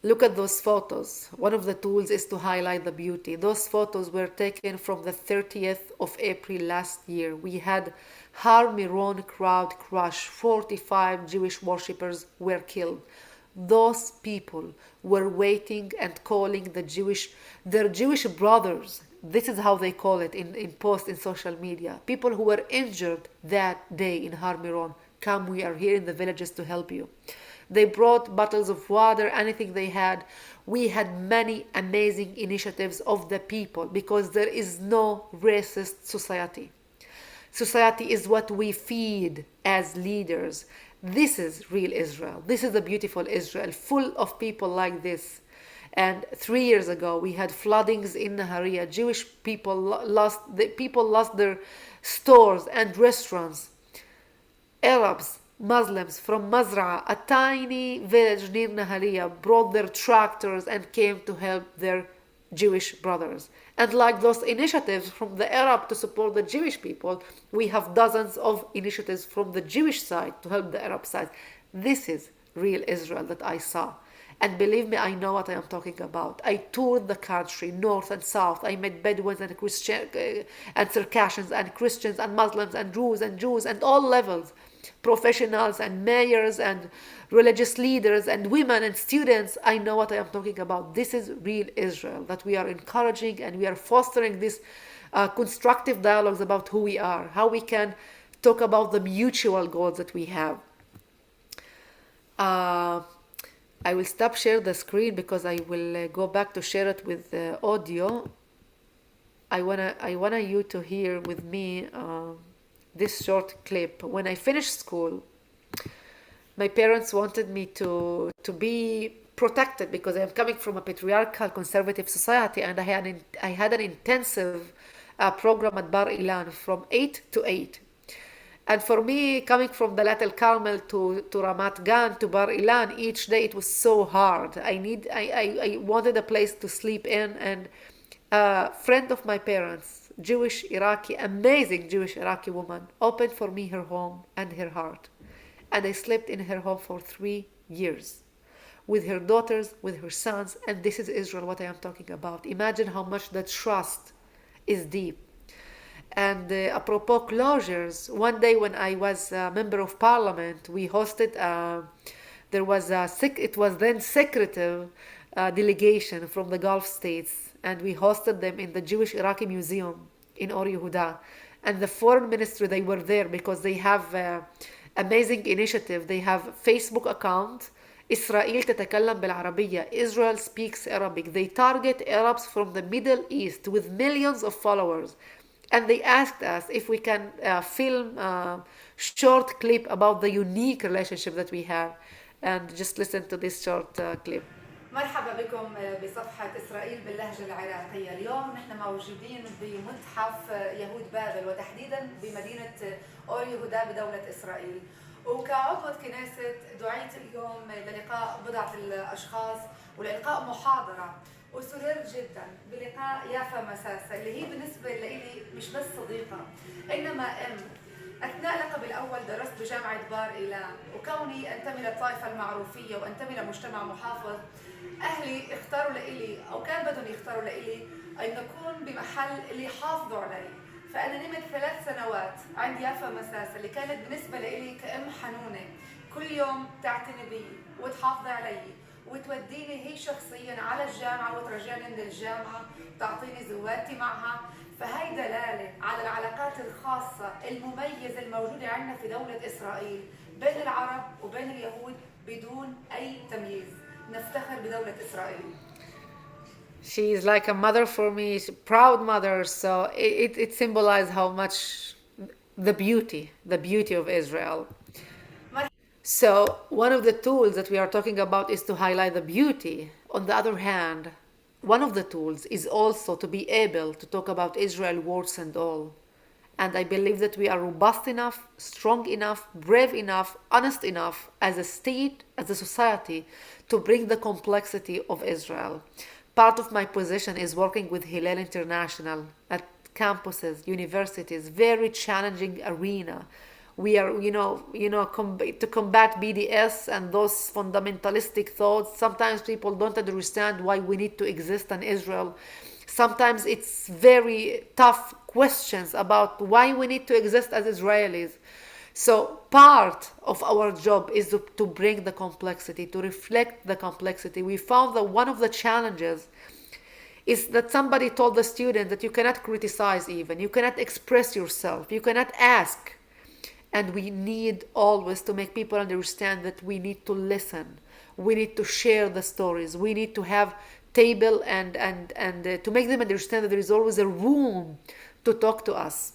Look at those photos. One of the tools is to highlight the beauty. Those photos were taken from the 30th of April last year. We had Har Miron crowd crush. 45 Jewish worshippers were killed. Those people were waiting and calling their Jewish brothers. This is how they call it in posts in social media. People who were injured that day in Har Miron, come, we are here in the villages to help you. They brought bottles of water, anything they had. We had many amazing initiatives of the people, because there is no racist society. Society is what we feed as leaders. This is real Israel. This is a beautiful Israel, full of people like this. And 3 years ago, we had floodings in Nahariya. Jewish people lost their stores and restaurants. Arabs Muslims from Mazra, a tiny village near Nahaliya, brought their tractors and came to help their Jewish brothers. And like those initiatives from the Arab to support the Jewish people, we have dozens of initiatives from the Jewish side to help the Arab side. This is real Israel that I saw. And believe me, I know what I am talking about. I toured the country, north and south. I met Bedouins and and Circassians and Christians and Muslims and Druze and Jews and all levels. Professionals and mayors and religious leaders and women and students. I know what I am talking about. This is real Israel that we are encouraging, and we are fostering these constructive dialogues about who we are, how we can talk about the mutual goals that we have. I will stop share the screen because I will go back to share it with audio. I wanna you to hear with me this short clip. When I finished school, my parents wanted me to be protected because I'm coming from a patriarchal conservative society, and I had an intensive program at Bar Ilan from 8 to 8. And for me, coming from the Lat Carmel to Ramat Gan to Bar Ilan, each day it was so hard. I wanted a place to sleep in, and a friend of my parents, Jewish Iraqi, amazing Jewish Iraqi woman, opened for me her home and her heart. And I slept in her home for 3 years with her daughters, with her sons. And this is Israel, what I am talking about. Imagine how much the trust is deep. And apropos closures, one day when I was a member of parliament, we hosted, there was it was then secretive delegation from the Gulf states, and we hosted them in the Jewish Iraqi Museum in Or Yehuda. And the foreign ministry, they were there because they have amazing initiative. They have Facebook account, إسرائيل تتكلم بالعربية, Israel speaks Arabic. They target Arabs from the Middle East with millions of followers. And they asked us if we can film a short clip about the unique relationship that we have. And just listen to this short clip. مرحبا بكم بصفحة إسرائيل باللهجة العراقية. اليوم نحن موجودين بمتحف يهود بابل، وتحديدا بمدينة أور يهودا بدولة إسرائيل. وكعضوة كنيست دعيت اليوم للقاء بضعة الأشخاص ولإلقاء محاضرة، وسررت جدا بلقاء يافا مساسة اللي هي بالنسبة لي مش بس صديقة إنما أم. أثناء لقبي الأول درست بجامعة بار إيلان، وكوني أنتمي للطائفة المعروفية وأنتمي لمجتمع محافظ، أهلي اختاروا لإلي أو كان بدهم يختاروا لإلي أن أكون بمحل اللي يحافظوا علي. فأنا نمت 3 سنوات عند يافا مساسة اللي كانت بالنسبة لإلي كأم حنونة، كل يوم تعتني بي وتحافظ علي وتوديني هي شخصيا على الجامعة وترجعني من الجامعة، تعطيني زوادتي معها. فهي دلالة على العلاقات الخاصة المميزة الموجودة عندنا في دولة إسرائيل بين العرب وبين اليهود بدون أي تمييز. نفتخر بدولة إسرائيل. She is like a mother for me, she's a proud mother. So it symbolizes how much the beauty of Israel. So one of the tools that we are talking about is to highlight the beauty. On the other hand, one of the tools is also to be able to talk about Israel warts and all. And I believe that we are robust enough, strong enough, brave enough, honest enough as a state, as a society, to bring the complexity of Israel. Part of my position is working with Hillel International at campuses, universities, very challenging arena. We are, to combat BDS and those fundamentalistic thoughts. Sometimes people don't understand why we need to exist in Israel. Sometimes it's very tough questions about why we need to exist as Israelis. So part of our job is to bring the complexity, to reflect the complexity. We found that one of the challenges is that somebody told the student that you cannot criticize even, you cannot express yourself, you cannot ask. And we need always to make people understand that we need to listen. We need to share the stories. We need to have table and to make them understand that there is always a room to talk to us,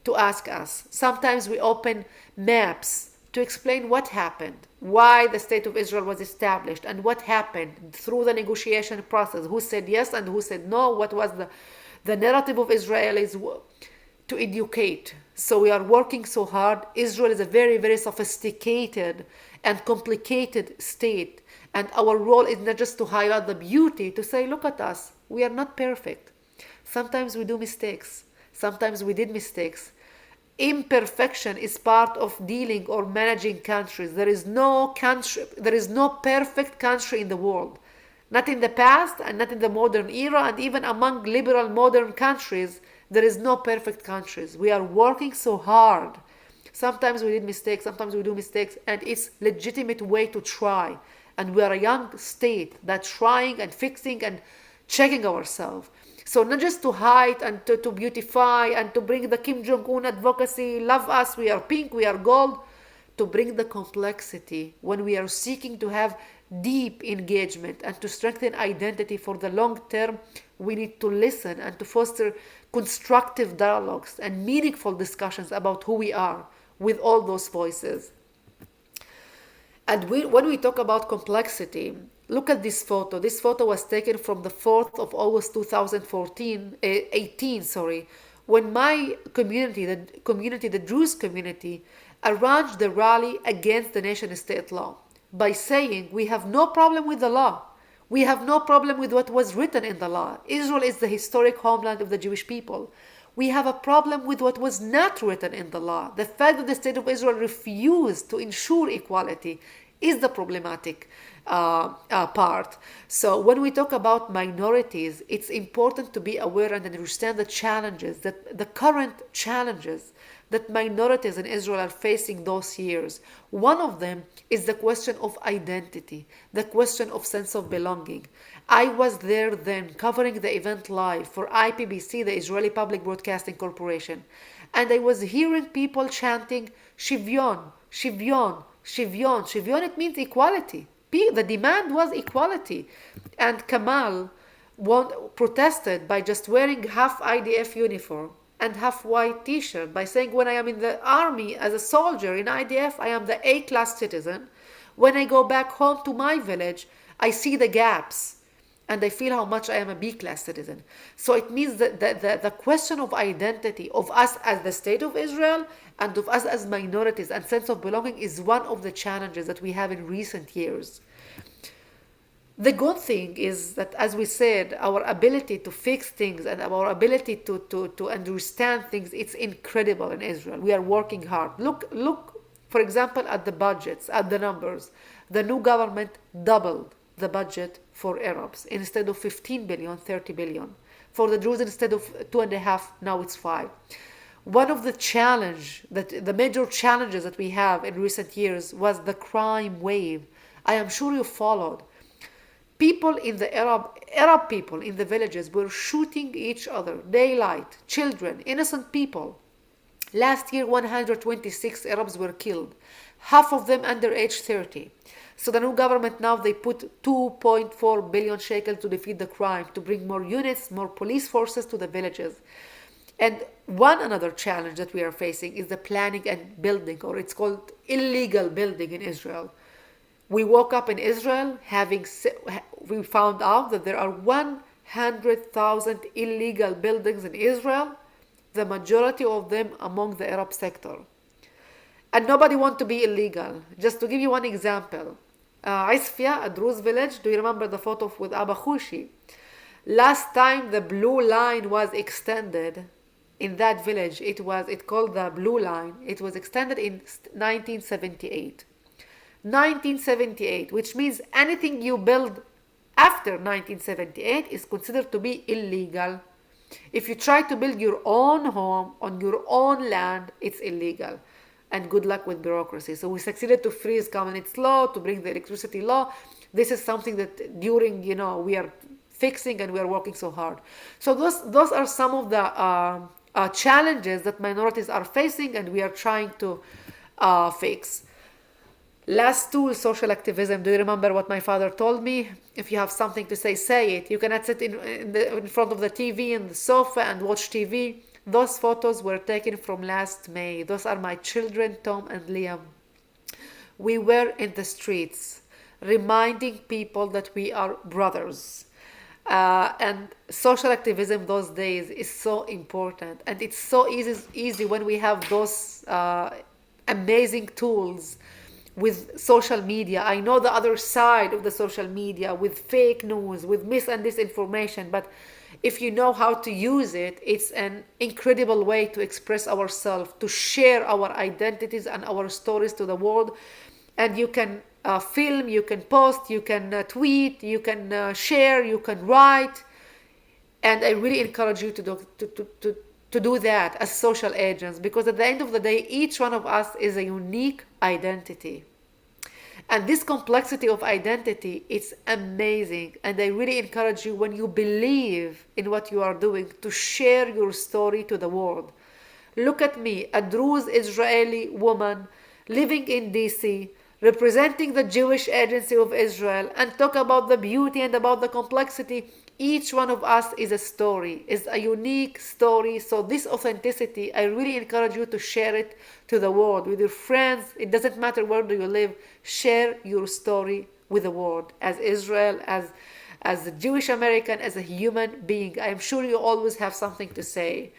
to ask us. Sometimes we open maps to explain what happened, why the State of Israel was established, and what happened through the negotiation process, who said yes and who said no, what was the narrative of Israelis. to educate. So we are working so hard. Israel is a very, very sophisticated and complicated state. And our role is not just to highlight the beauty, to say, look at us, we are not perfect. Sometimes we do mistakes. Sometimes we did mistakes. Imperfection is part of dealing or managing countries. There is no perfect country in the world. Not in the past and not in the modern era, and even among liberal modern countries, there is no perfect countries. We are working so hard. Sometimes we did mistakes, sometimes we do mistakes, and it's legitimate way to try. And we are a young state that's trying and fixing and checking ourselves. So not just to hide and to beautify and to bring the Kim Jong-un advocacy, love us, we are pink, we are gold, to bring the complexity when we are seeking to have deep engagement and to strengthen identity for the long term. We need to listen and to foster constructive dialogues and meaningful discussions about who we are with all those voices. And when we talk about complexity, look at this photo. This photo was taken from the 4th of August 2018, when my community, the Druze community, arranged the rally against the nation-state law by saying we have no problem with the law. We have no problem with what was written in the law. Israel is the historic homeland of the Jewish people. We have a problem with what was not written in the law. The fact that the state of Israel refused to ensure equality is the problematic part. So when we talk about minorities, it's important to be aware and understand the challenges, the current challenges that minorities in Israel are facing those years. One of them is the question of identity, the question of sense of belonging. I was there then covering the event live for IPBC, the Israeli Public Broadcasting Corporation, and I was hearing people chanting Shivyon, Shivyon, Shivyon. Shivyon, it means equality. The demand was equality. And Kamal protested by just wearing half IDF uniform and half white t-shirt by saying, when I am in the army as a soldier in IDF, I am the A-class citizen. When I go back home to my village, I see the gaps and I feel how much I am a B-class citizen. So it means that the question of identity of us as the state of Israel and of us as minorities and sense of belonging is one of the challenges that we have in recent years. The good thing is that, as we said, our ability to fix things and our ability to understand things, it's incredible in Israel. We are working hard. Look, for example, at the budgets, at the numbers. The new government doubled the budget for Arabs. Instead of 15 billion, 30 billion. For the Druze, instead of 2.5, now it's 5. One of the major challenges that we have in recent years was the crime wave. I am sure you followed. People in the Arab people in the villages were shooting each other, daylight, children, innocent people. Last year, 126 Arabs were killed, half of them under age 30. So the new government now, they put 2.4 billion shekel to defeat the crime, to bring more units, more police forces to the villages. And another challenge that we are facing is the planning and building, or it's called illegal building in Israel. We woke up in Israel we found out that there are 100,000 illegal buildings in Israel, the majority of them among the Arab sector. And nobody wants to be illegal. Just to give you one example, Isfia, a Druze village, do you remember the photo with Abba Khushi? Last time the blue line was extended in that village, it called the blue line. It was extended in 1978. 1978, which means anything you build after 1978 is considered to be illegal. If you try to build your own home on your own land, it's illegal. And good luck with bureaucracy. So we succeeded to freeze Kamal-Mreeh law, to bring the electricity law. This is something that during, we are fixing and we are working so hard. So those are some of the challenges that minorities are facing and we are trying to fix. Last tool, social activism. Do you remember what my father told me? If you have something to say it. You cannot sit in front of the TV and the sofa and watch TV. Those photos were taken from last May. Those are my children, Tom and Liam. We were in the streets, reminding people that we are brothers. And social activism those days is so important, and it's so easy when we have those amazing tools with social media. I know the other side of the social media with fake news, with mis and disinformation, but if you know how to use it, it's an incredible way to express ourselves, to share our identities and our stories to the world. And you can film, you can post, you can tweet, you can share, you can write. And I really encourage you to do that as social agents, because at the end of the day, each one of us is a unique identity. And this complexity of identity, it's amazing. And I really encourage you, when you believe in what you are doing, to share your story to the world. Look at me, a Druze Israeli woman living in DC, representing the Jewish Agency of Israel, and talk about the beauty and about the complexity. Each one of us is a story, is a unique story. So this authenticity, I really encourage you to share it to the world, with your friends. It doesn't matter where do you live. Share your story with the world, as Israel, as a Jewish American, as a human being. I am sure you always have something to say.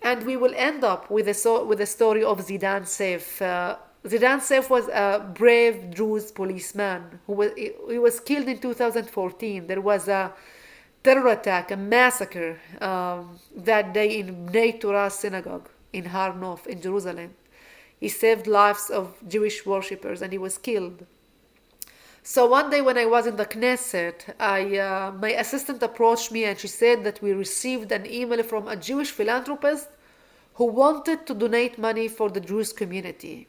And we will end up with the story of Zidan Saif. Zidan Saif was a brave Druze policeman he was killed in 2014. There was a terror attack, a massacre that day in Bnei Torah synagogue in Har Nof in Jerusalem. He saved lives of Jewish worshippers and he was killed. So one day when I was in the Knesset, my assistant approached me and she said that we received an email from a Jewish philanthropist who wanted to donate money for the Druze community.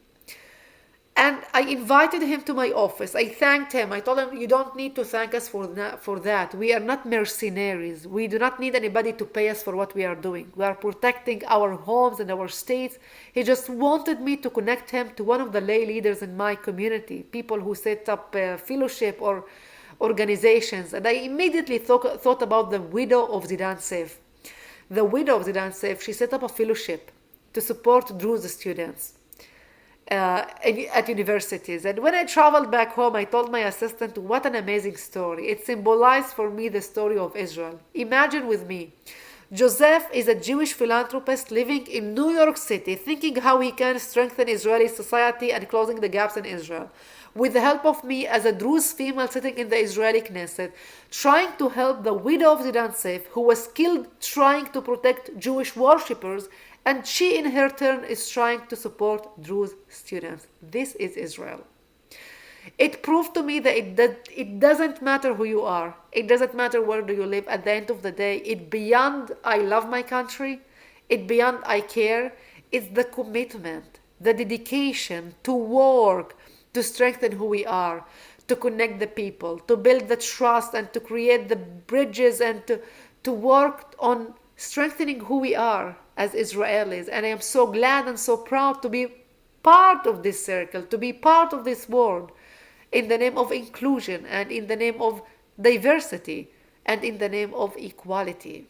And I invited him to my office. I thanked him. I told him, you don't need to thank us for that. We are not mercenaries. We do not need anybody to pay us for what we are doing. We are protecting our homes and our states. He just wanted me to connect him to one of the lay leaders in my community, people who set up fellowship or organizations. And I immediately thought about the widow of Zidan Saif. The widow of Zidan Saif, she set up a fellowship to support Druze students at universities. And when I traveled back home, I told my assistant, what an amazing story. It symbolized for me the story of Israel. Imagine with me, Joseph is a Jewish philanthropist living in New York City, thinking how he can strengthen Israeli society and closing the gaps in Israel. With the help of me as a Druze female sitting in the Israeli Knesset, trying to help the widow of Zidan Saif, who was killed trying to protect Jewish worshippers, and she in her turn is trying to support Druze students. This is Israel. It proved to me that it doesn't matter who you are. It doesn't matter where do you live. At the end of the day, it beyond I love my country, it beyond I care, it's the commitment, the dedication to work, to strengthen who we are, to connect the people, to build the trust and to create the bridges and to work on strengthening who we are as Israelis. And I am so glad and so proud to be part of this circle, to be part of this world, in the name of inclusion and in the name of diversity and in the name of equality.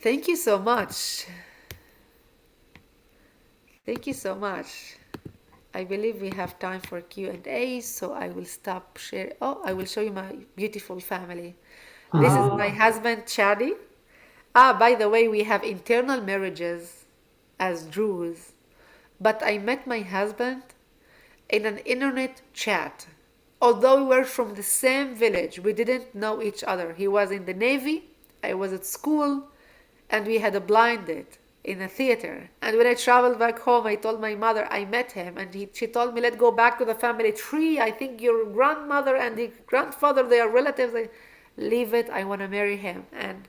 Thank you so much. Thank you so much. I believe we have time for Q&A, so I will stop sharing. Oh, I will show you my beautiful family. This is my husband, Chadi. By the way, we have internal marriages as Druze, but I met my husband in an internet chat. Although we were from the same village, we didn't know each other. He was in the Navy, I was at school, and we had a blind date in a theater. And when I traveled back home, I told my mother I met him, and she told me, let's go back to the family tree. I think your grandmother and the grandfather, they are relatives. Leave it, I want to marry him. And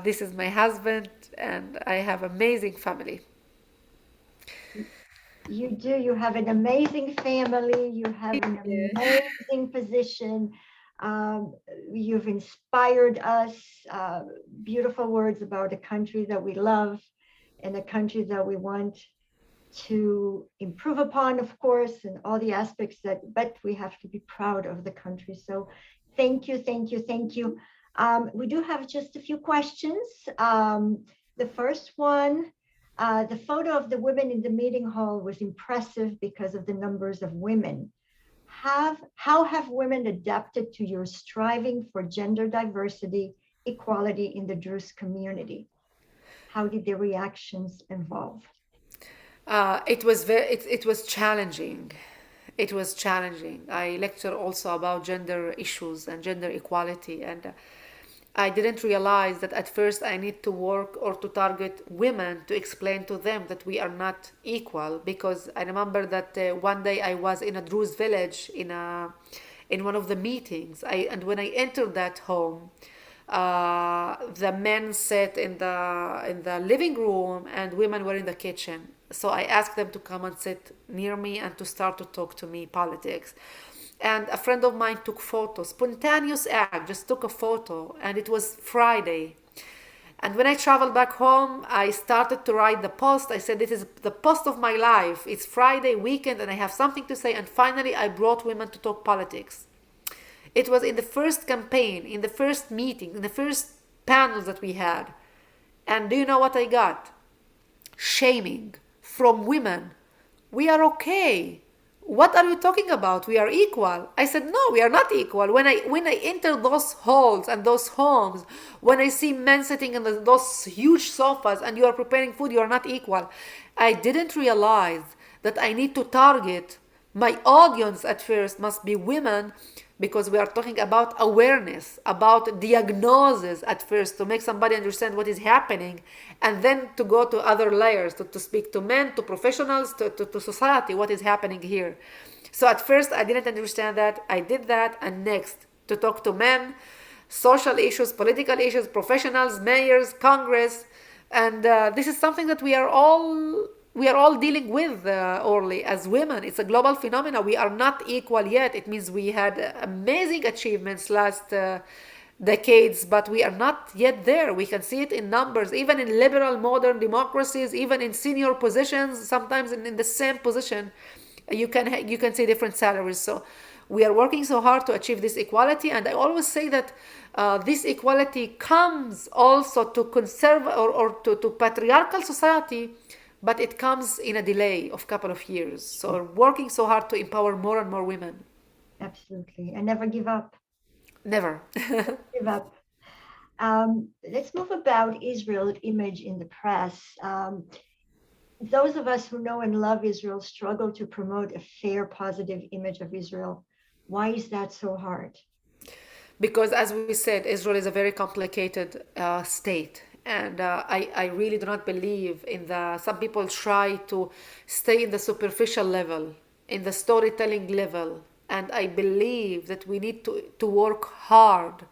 this is my husband, and I have amazing family. You do. You have an amazing family. You have an amazing position. You've inspired us. Beautiful words about a country that we love and a country that we want to improve upon, of course, and all the aspects but we have to be proud of the country. So thank you, thank you, thank you. We do have just a few questions. The first one, the photo of the women in the meeting hall was impressive because of the numbers of women. how have women adapted to your striving for gender diversity, equality in the Druze community? How did their reactions evolve? It was challenging. It was challenging. I lecture also about gender issues and gender equality, and I didn't realize that at first I need to work or to target women to explain to them that we are not equal. Because I remember that one day I was in a Druze village in one of the meetings. And when I entered that home, the men sat in the living room and women were in the kitchen. So I asked them to come and sit near me and to start to talk to me politics. And a friend of mine took photos, spontaneous act, just took a photo, and it was Friday. And when I traveled back home, I started to write the post. I said, this is the post of my life. It's Friday weekend and I have something to say. And finally, I brought women to talk politics. It was in the first campaign, in the first meeting, in the first panels that we had. And do you know what I got? Shaming from women. We are okay. What are you talking about? We are equal. I said, no, we are not equal. When I enter those halls and those homes, when I see men sitting in those huge sofas and you are preparing food, you are not equal. I didn't realize that I need to target my audience at first must be women, because we are talking about awareness, about diagnosis at first, to make somebody understand what is happening, and then to go to other layers, to speak to men, to professionals, to society, what is happening here. So at first I didn't understand that. I did that, and next to talk to men, social issues, political issues, professionals, mayors, Congress, and this is something that we are all dealing with, Orly, as women. It's a global phenomenon. We are not equal yet. It means we had amazing achievements last decades, but we are not yet there. We can see it in numbers, even in liberal modern democracies, even in senior positions, sometimes in the same position, you can see different salaries. So we are working so hard to achieve this equality. And I always say that this equality comes also to or to patriarchal society, but it comes in a delay of a couple of years. So we're working so hard to empower more and more women. Absolutely. And never give up. Never. Give up. Let's move about Israel's image in the press. Those of us who know and love Israel struggle to promote a fair, positive image of Israel. Why is that so hard? Because, as we said, Israel is a very complicated state. And I really do not believe in some people try to stay in the superficial level, in the storytelling level. And I believe that we need to work hard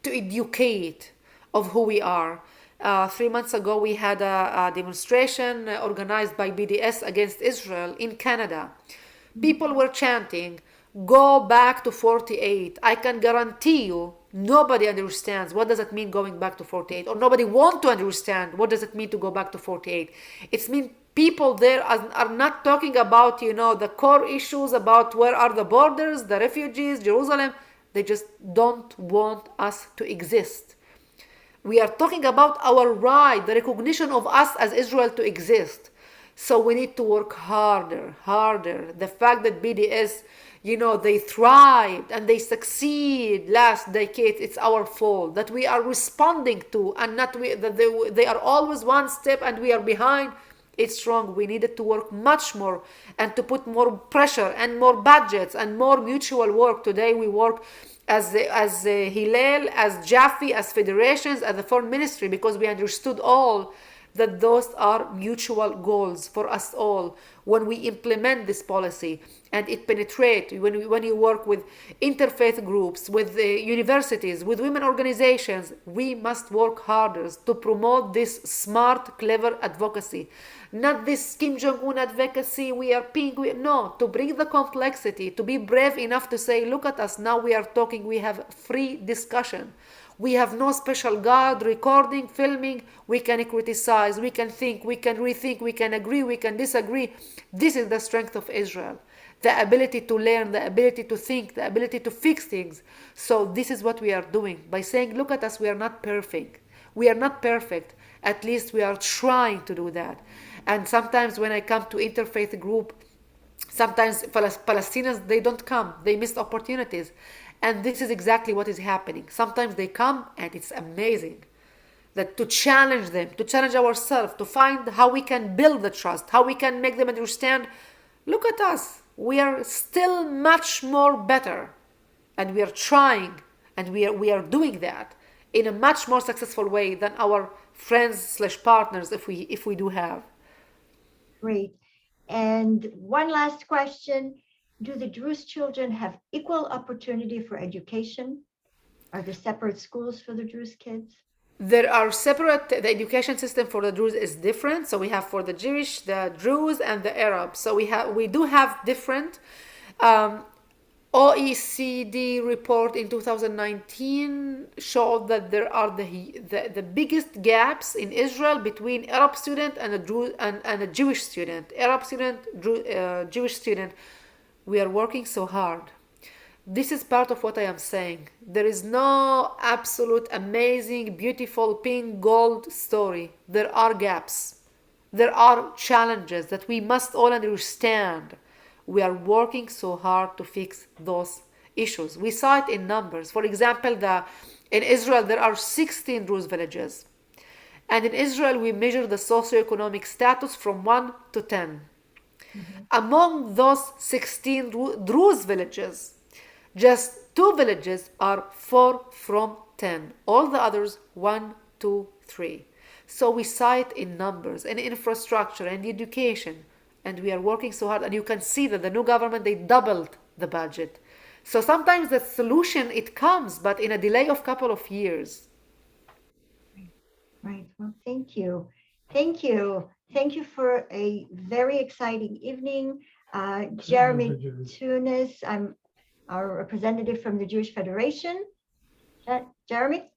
to educate of who we are. 3 months ago, we had a demonstration organized by BDS against Israel in Canada. People were chanting, "Go back to 48." I can guarantee you, nobody understands what does it mean going back to 48, or nobody want to understand what does it mean to go back to 48. It means people there are not talking about, the core issues about where are the borders, the refugees, Jerusalem. They just don't want us to exist. We are talking about our right, the recognition of us as Israel to exist. So we need to work harder. The fact that BDS, they thrived and they succeed last decade, it's our fault. That we are responding to, and not that they are always one step and we are behind. It's wrong. We needed to work much more and to put more pressure and more budgets and more mutual work. Today we work as Hillel, as Jaffe, as federations, as the foreign ministry, because we understood all that those are mutual goals for us all. When we implement this policy and it penetrates, when you work with interfaith groups, with universities, with women organizations, we must work harder to promote this smart, clever advocacy. Not this Kim Jong-un advocacy, we are pink. No, to bring the complexity, to be brave enough to say, look at us, now we are talking, we have free discussion. We have no special guard, recording, filming. We can criticize, we can think, we can rethink, we can agree, we can disagree. This is the strength of Israel. The ability to learn, the ability to think, the ability to fix things. So this is what we are doing. By saying, look at us, we are not perfect. We are not perfect. At least we are trying to do that. And sometimes when I come to interfaith group, Sometimes Palestinians, they don't come, they missed opportunities. And this is exactly what is happening. Sometimes they come and it's amazing. That to challenge them, to challenge ourselves, to find how we can build the trust, how we can make them understand, look at us, we are still much more better. And we are trying, and we are doing that in a much more successful way than our friends slash partners if we do have. Great. And one last question. Do the Druze children have equal opportunity for education? Are there separate schools for the Druze kids? There are separate, the education system for the Druze is different. So we have for the Jewish, the Druze, and the Arabs. So we do have different. OECD report in 2019 showed that there are the biggest gaps in Israel between Arab student and a Jewish student. Arab student, Jewish student. We are working so hard. This is part of what I am saying. There is no absolute amazing, beautiful, pink, gold story. There are gaps. There are challenges that we must all understand. We are working so hard to fix those issues. We saw it in numbers. For example, in Israel, there are 16 Druze villages. And in Israel, we measure the socioeconomic status from 1 to 10. Mm-hmm. Among those 16 Druze villages, just 2 villages are 4 from 10. All the others, 1, 2, 3. So we saw it in numbers and infrastructure and education. And we are working so hard. And you can see that the new government, they doubled the budget. So sometimes the solution, it comes, but in a delay of a couple of years. Right. Well, thank you. Thank you. Thank you for a very exciting evening. Jeremy Tunis, I'm our representative from the Jewish Federation. Jeremy?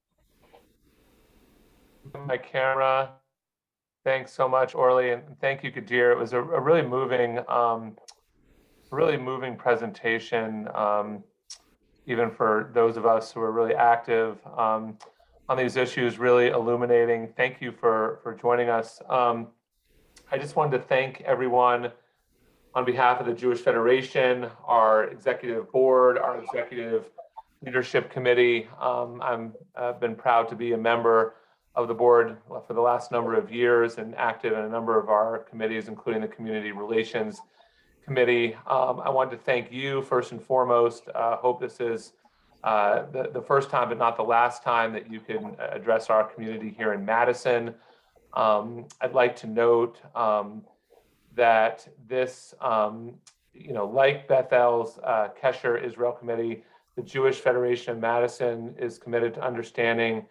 My camera. Thanks so much, Orly, and thank you, Gadeer. It was a really moving presentation, even for those of us who are really active on these issues, really illuminating. Thank you for joining us. I just wanted to thank everyone on behalf of the Jewish Federation, our executive board, our executive leadership committee. I've been proud to be a member of the board for the last number of years and active in a number of our committees, including the Community Relations Committee. I wanted to thank you first and foremost. Hope this is the first time, but not the last time that you can address our community here in Madison. I'd like to note that this, like Bethel's Kesher Israel Committee, the Jewish Federation of Madison is committed to understanding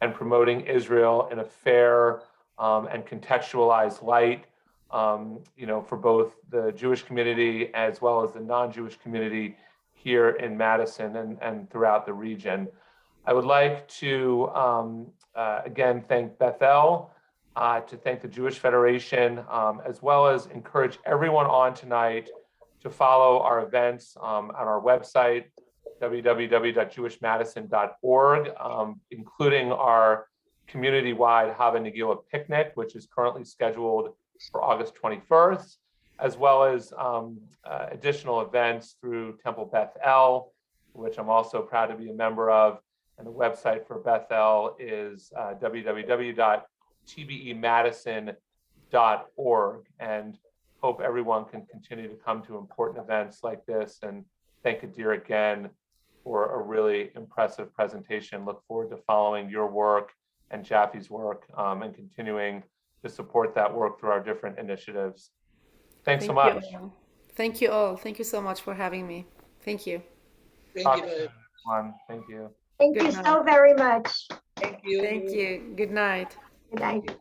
and promoting Israel in a fair and contextualized light, for both the Jewish community as well as the non-Jewish community here in Madison and throughout the region. I would like to, again, thank Bethel, to thank the Jewish Federation, as well as encourage everyone on tonight to follow our events on our website, www.jewishmadison.org, including our community-wide Hava Nagila picnic, which is currently scheduled for August 21st, as well as additional events through Temple Bethel, which I'm also proud to be a member of. And the website for Bethel is www.tbemadison.org. And hope everyone can continue to come to important events like this. And thank Gadeer again for a really impressive presentation. Look forward to following your work and Jaffe's work and continuing to support that work through our different initiatives. Thanks so much. Thank you all. Thank you so much for having me. Thank you. Thank you, everyone. Thank you. Thank you so very much. Thank you. Thank you. Good night. Good night.